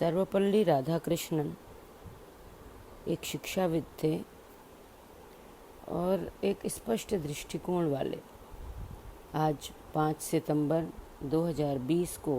सर्वपल्ली राधाकृष्णन एक शिक्षाविद थे और एक स्पष्ट दृष्टिकोण वाले। आज 5 सितंबर 2020 को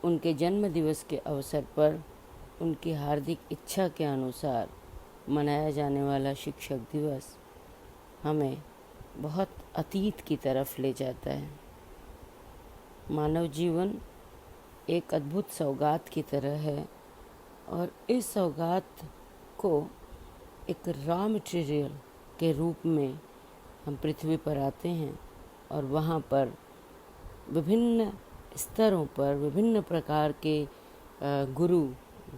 उनके जन्म दिवस के अवसर पर उनकी हार्दिक इच्छा के अनुसार मनाया जाने वाला शिक्षक दिवस हमें बहुत अतीत की तरफ ले जाता है। मानव जीवन एक अद्भुत सौगात की तरह है और इस सौगात को एक रॉ मटेरियल के रूप में हम पृथ्वी पर आते हैं और वहाँ पर विभिन्न स्तरों पर विभिन्न प्रकार के गुरु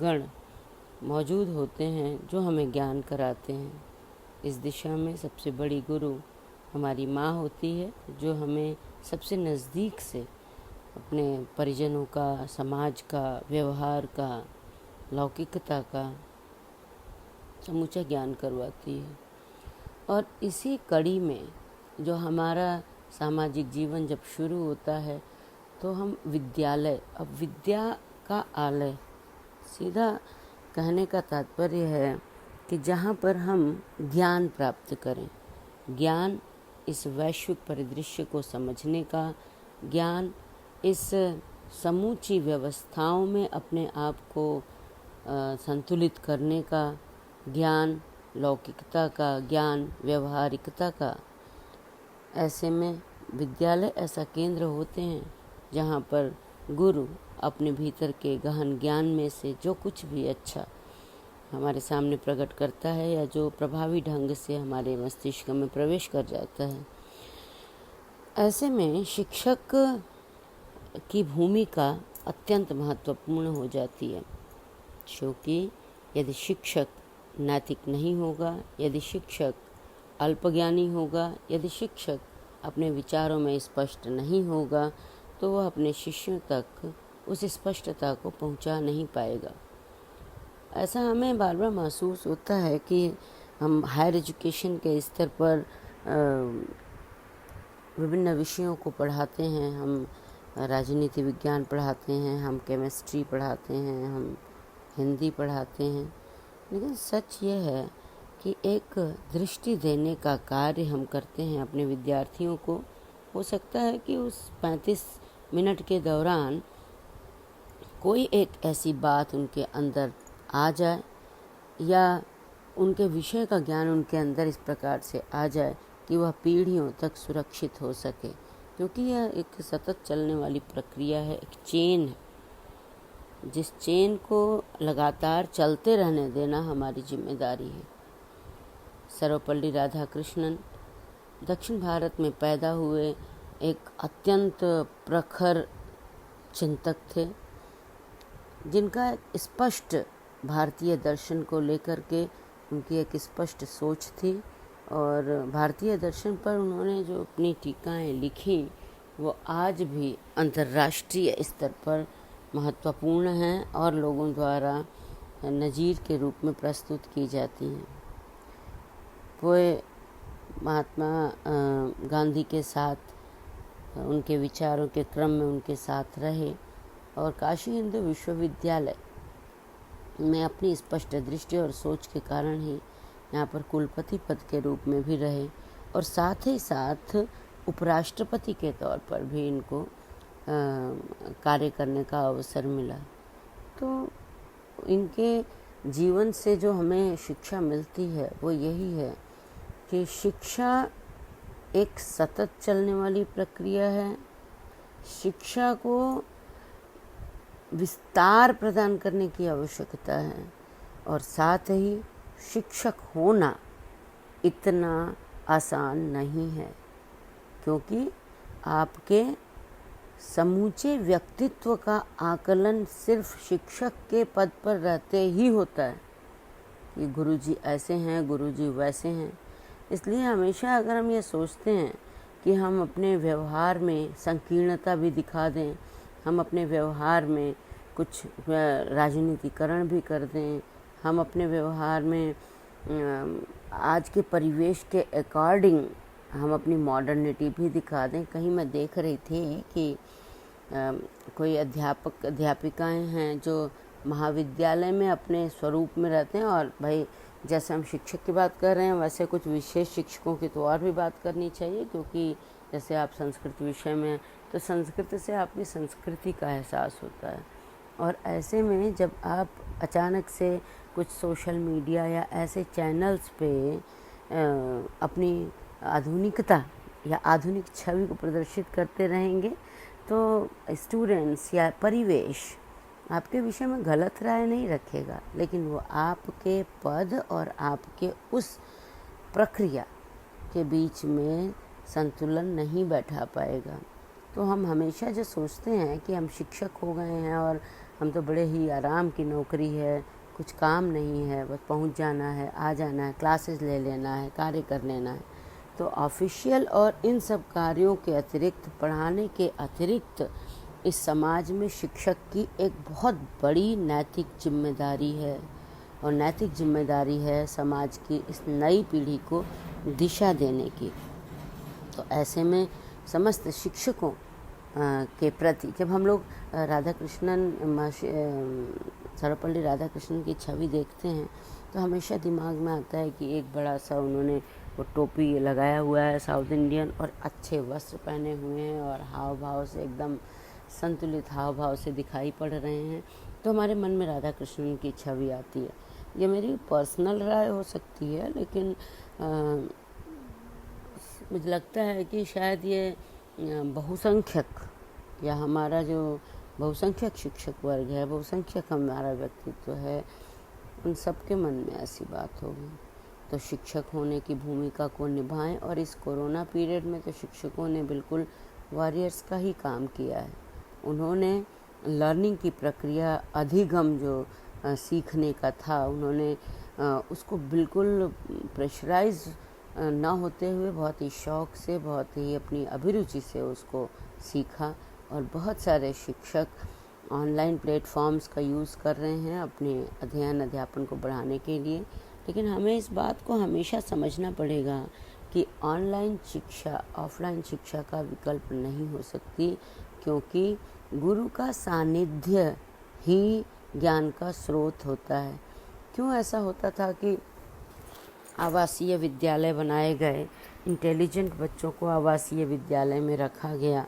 गण मौजूद होते हैं जो हमें ज्ञान कराते हैं। इस दिशा में सबसे बड़ी गुरु हमारी माँ होती है, जो हमें सबसे नज़दीक से अपने परिजनों का, समाज का, व्यवहार का, लौकिकता का समूचा ज्ञान करवाती है। और इसी कड़ी में जो हमारा सामाजिक जीवन जब शुरू होता है तो हम विद्यालय, अब विद्या का आलय, सीधा कहने का तात्पर्य है कि जहाँ पर हम ज्ञान प्राप्त करें, ज्ञान इस वैश्विक परिदृश्य को समझने का, ज्ञान इस समूची व्यवस्थाओं में अपने आप को संतुलित करने का, ज्ञान लौकिकता का, ज्ञान व्यवहारिकता का। ऐसे में विद्यालय ऐसा केंद्र होते हैं जहाँ पर गुरु अपने भीतर के गहन ज्ञान में से जो कुछ भी अच्छा हमारे सामने प्रकट करता है या जो प्रभावी ढंग से हमारे मस्तिष्क में प्रवेश कर जाता है। ऐसे में शिक्षक की भूमिका अत्यंत महत्वपूर्ण हो जाती है, क्योंकि यदि शिक्षक नैतिक नहीं होगा, यदि शिक्षक अल्पज्ञानी होगा, यदि शिक्षक अपने विचारों में स्पष्ट नहीं होगा तो वह अपने शिष्यों तक उस स्पष्टता को पहुंचा नहीं पाएगा। ऐसा हमें बार बार महसूस होता है कि हम हायर एजुकेशन के स्तर पर विभिन्न विषयों को पढ़ाते हैं, हम राजनीति विज्ञान पढ़ाते हैं, हम केमिस्ट्री पढ़ाते हैं, हम हिंदी पढ़ाते हैं, लेकिन सच ये है कि एक दृष्टि देने का कार्य हम करते हैं अपने विद्यार्थियों को। हो सकता है कि उस 35 मिनट के दौरान कोई एक ऐसी बात उनके अंदर आ जाए या उनके विषय का ज्ञान उनके अंदर इस प्रकार से आ जाए कि वह पीढ़ियों तक सुरक्षित हो सके, क्योंकि यह एक सतत चलने वाली प्रक्रिया है, एक चेन है, जिस चेन को लगातार चलते रहने देना हमारी जिम्मेदारी है। सर्वपल्ली राधाकृष्णन दक्षिण भारत में पैदा हुए एक अत्यंत प्रखर चिंतक थे, जिनका स्पष्ट भारतीय दर्शन को लेकर के उनकी एक स्पष्ट सोच थी और भारतीय दर्शन पर उन्होंने जो अपनी टीकाएं लिखी वो आज भी अंतर्राष्ट्रीय स्तर पर महत्वपूर्ण हैं और लोगों द्वारा नज़ीर के रूप में प्रस्तुत की जाती हैं। वे महात्मा गांधी के साथ उनके विचारों के क्रम में उनके साथ रहे और काशी हिंदू विश्वविद्यालय में अपनी स्पष्ट दृष्टि और सोच के कारण ही यहाँ पर कुलपति पद के रूप में भी रहे और साथ ही साथ उपराष्ट्रपति के तौर पर भी इनको कार्य करने का अवसर मिला। तो इनके जीवन से जो हमें शिक्षा मिलती है वो यही है कि शिक्षा एक सतत चलने वाली प्रक्रिया है। शिक्षा को विस्तार प्रदान करने की आवश्यकता है और साथ ही शिक्षक होना इतना आसान नहीं है, क्योंकि आपके समूचे व्यक्तित्व का आकलन सिर्फ शिक्षक के पद पर रहते ही होता है कि गुरुजी ऐसे हैं, गुरुजी वैसे हैं। इसलिए हमेशा अगर हम ये सोचते हैं कि हम अपने व्यवहार में संकीर्णता भी दिखा दें, हम अपने व्यवहार में कुछ राजनीतिकरण भी कर दें, हम अपने व्यवहार में आज के परिवेश के अकॉर्डिंग हम अपनी मॉडर्निटी भी दिखा दें। कहीं मैं देख रही थी कि कोई अध्यापक अध्यापिकाएं हैं जो महाविद्यालय में अपने स्वरूप में रहते हैं, और भाई जैसे हम शिक्षक की बात कर रहे हैं वैसे कुछ विशेष शिक्षकों की तो और भी बात करनी चाहिए, क्योंकि जैसे आप संस्कृत विषय में तो संस्कृत से आपकी संस्कृति का एहसास होता है। और ऐसे में जब आप अचानक से कुछ सोशल मीडिया या ऐसे चैनल्स पे अपनी आधुनिकता या आधुनिक छवि को प्रदर्शित करते रहेंगे तो स्टूडेंट्स या परिवेश आपके विषय में गलत राय नहीं रखेगा, लेकिन वो आपके पद और आपके उस प्रक्रिया के बीच में संतुलन नहीं बैठा पाएगा। तो हम हमेशा जो सोचते हैं कि हम शिक्षक हो गए हैं और हम तो बड़े ही आराम की नौकरी है, कुछ काम नहीं है, बस पहुंच जाना है, आ जाना है, क्लासेस ले लेना है, कार्य कर लेना है, तो ऑफिशियल और इन सब कार्यों के अतिरिक्त, पढ़ाने के अतिरिक्त इस समाज में शिक्षक की एक बहुत बड़ी नैतिक जिम्मेदारी है। और नैतिक जिम्मेदारी है समाज की इस नई पीढ़ी को दिशा देने की। तो ऐसे में समस्त शिक्षकों के प्रति जब हम लोग राधा कृष्णन सर्वपल्ली राधाकृष्णन की छवि देखते हैं तो हमेशा दिमाग में आता है कि एक बड़ा सा उन्होंने वो टोपी लगाया हुआ है साउथ इंडियन, और अच्छे वस्त्र पहने हुए हैं और हाव भाव से एकदम संतुलित हाव भाव से दिखाई पड़ रहे हैं, तो हमारे मन में राधा कृष्णन की छवि आती है। ये मेरी पर्सनल राय हो सकती है, लेकिन मुझे लगता है कि शायद ये बहुसंख्यक या हमारा जो बहुसंख्यक शिक्षक वर्ग है, बहुसंख्यक हमारा व्यक्तित्व है, उन सबके मन में ऐसी बात होगी। तो शिक्षक होने की भूमिका को निभाएं। और इस कोरोना पीरियड में तो शिक्षकों ने बिल्कुल वॉरियर्स का ही काम किया है। उन्होंने लर्निंग की प्रक्रिया, अधिगम जो सीखने का था, उन्होंने उसको बिल्कुल प्रेशराइज ना होते हुए बहुत ही शौक़ से, बहुत ही अपनी अभिरुचि से उसको सीखा। और बहुत सारे शिक्षक ऑनलाइन प्लेटफॉर्म्स का यूज़ कर रहे हैं अपने अध्ययन अध्यापन को बढ़ाने के लिए। लेकिन हमें इस बात को हमेशा समझना पड़ेगा कि ऑनलाइन शिक्षा ऑफलाइन शिक्षा का विकल्प नहीं हो सकती, क्योंकि गुरु का सानिध्य ही ज्ञान का स्रोत होता है। क्यों ऐसा होता था कि आवासीय विद्यालय बनाए गए, इंटेलिजेंट बच्चों को आवासीय विद्यालय में रखा गया?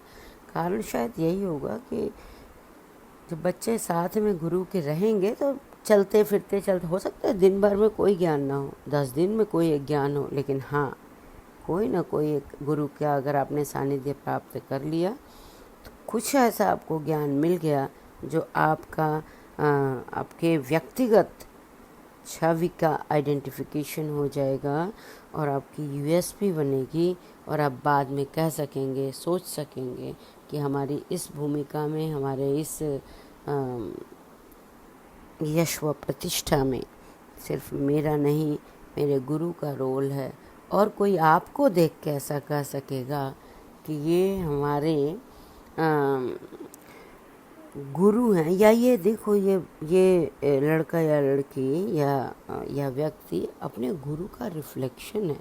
कारण शायद यही होगा कि जब बच्चे साथ में गुरु के रहेंगे तो चलते फिरते हो सकता है दिन भर में कोई ज्ञान ना हो, 10 दिन में कोई एक ज्ञान हो, लेकिन हाँ, कोई ना कोई एक गुरु का अगर आपने सानिध्य प्राप्त कर लिया तो कुछ ऐसा आपको ज्ञान मिल गया जो आपके व्यक्तिगत छवि का आइडेंटिफिकेशन हो जाएगा और आपकी यूएसपी बनेगी, और आप बाद में कह सकेंगे, सोच सकेंगे कि हमारी इस भूमिका में, हमारे इस यश व प्रतिष्ठा में सिर्फ मेरा नहीं, मेरे गुरु का रोल है। और कोई आपको देख के ऐसा कह सकेगा कि ये हमारे गुरु हैं, या ये देखो ये लड़का या लड़की या व्यक्ति अपने गुरु का रिफ्लेक्शन है।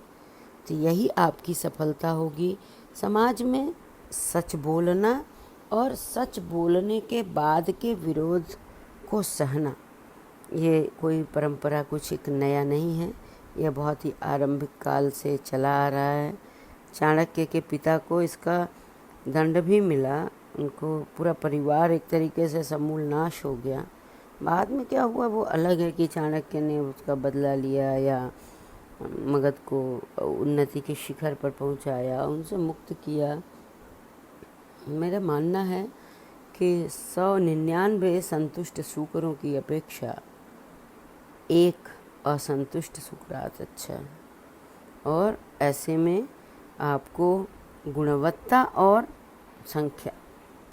तो यही आपकी सफलता होगी। समाज में सच बोलना और सच बोलने के बाद के विरोध को सहना, ये कोई परंपरा कुछ एक नया नहीं है, यह बहुत ही आरंभिक काल से चला आ रहा है। चाणक्य के पिता को इसका दंड भी मिला, उनको पूरा परिवार एक तरीके से समूल नाश हो गया। बाद में क्या हुआ वो अलग है कि चाणक्य ने उसका बदला लिया या मगध को उन्नति के शिखर पर पहुंचाया, उनसे मुक्त किया। मेरा मानना है कि 199 संतुष्ट शूकरों की अपेक्षा एक असंतुष्ट सुकरात अच्छा है। और ऐसे में आपको गुणवत्ता और संख्या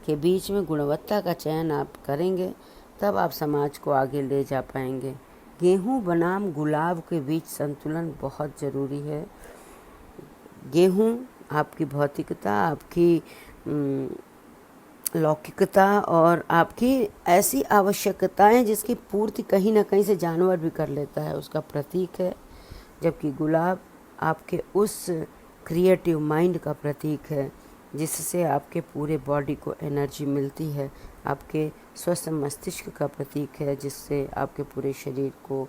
के बीच में गुणवत्ता का चयन आप करेंगे, तब आप समाज को आगे ले जा पाएंगे। गेहूं बनाम गुलाब के बीच संतुलन बहुत ज़रूरी है। गेहूं आपकी भौतिकता, आपकी लौकिकता और आपकी ऐसी आवश्यकताएं जिसकी पूर्ति कहीं ना कहीं से जानवर भी कर लेता है, उसका प्रतीक है। जबकि गुलाब आपके उस क्रिएटिव माइंड का प्रतीक है जिससे आपके पूरे बॉडी को एनर्जी मिलती है, आपके स्वस्थ मस्तिष्क का प्रतीक है, जिससे आपके पूरे शरीर को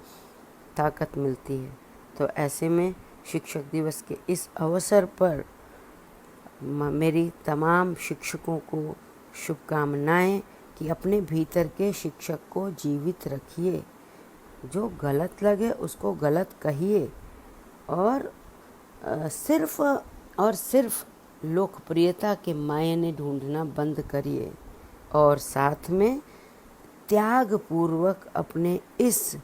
ताकत मिलती है। तो ऐसे में शिक्षक दिवस के इस अवसर पर मेरी तमाम शिक्षकों को शुभकामनाएं कि अपने भीतर के शिक्षक को जीवित रखिए। जो गलत लगे उसको गलत कहिए और सिर्फ और सिर्फ लोकप्रियता के मायने ढूंढना बंद करिए और साथ में त्याग पूर्वक अपने इस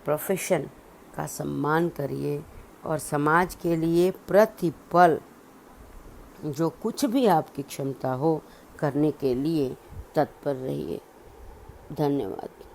प्रोफेशन का सम्मान करिए और समाज के लिए प्रतिपल जो कुछ भी आपकी क्षमता हो करने के लिए तत्पर रहिए। धन्यवाद।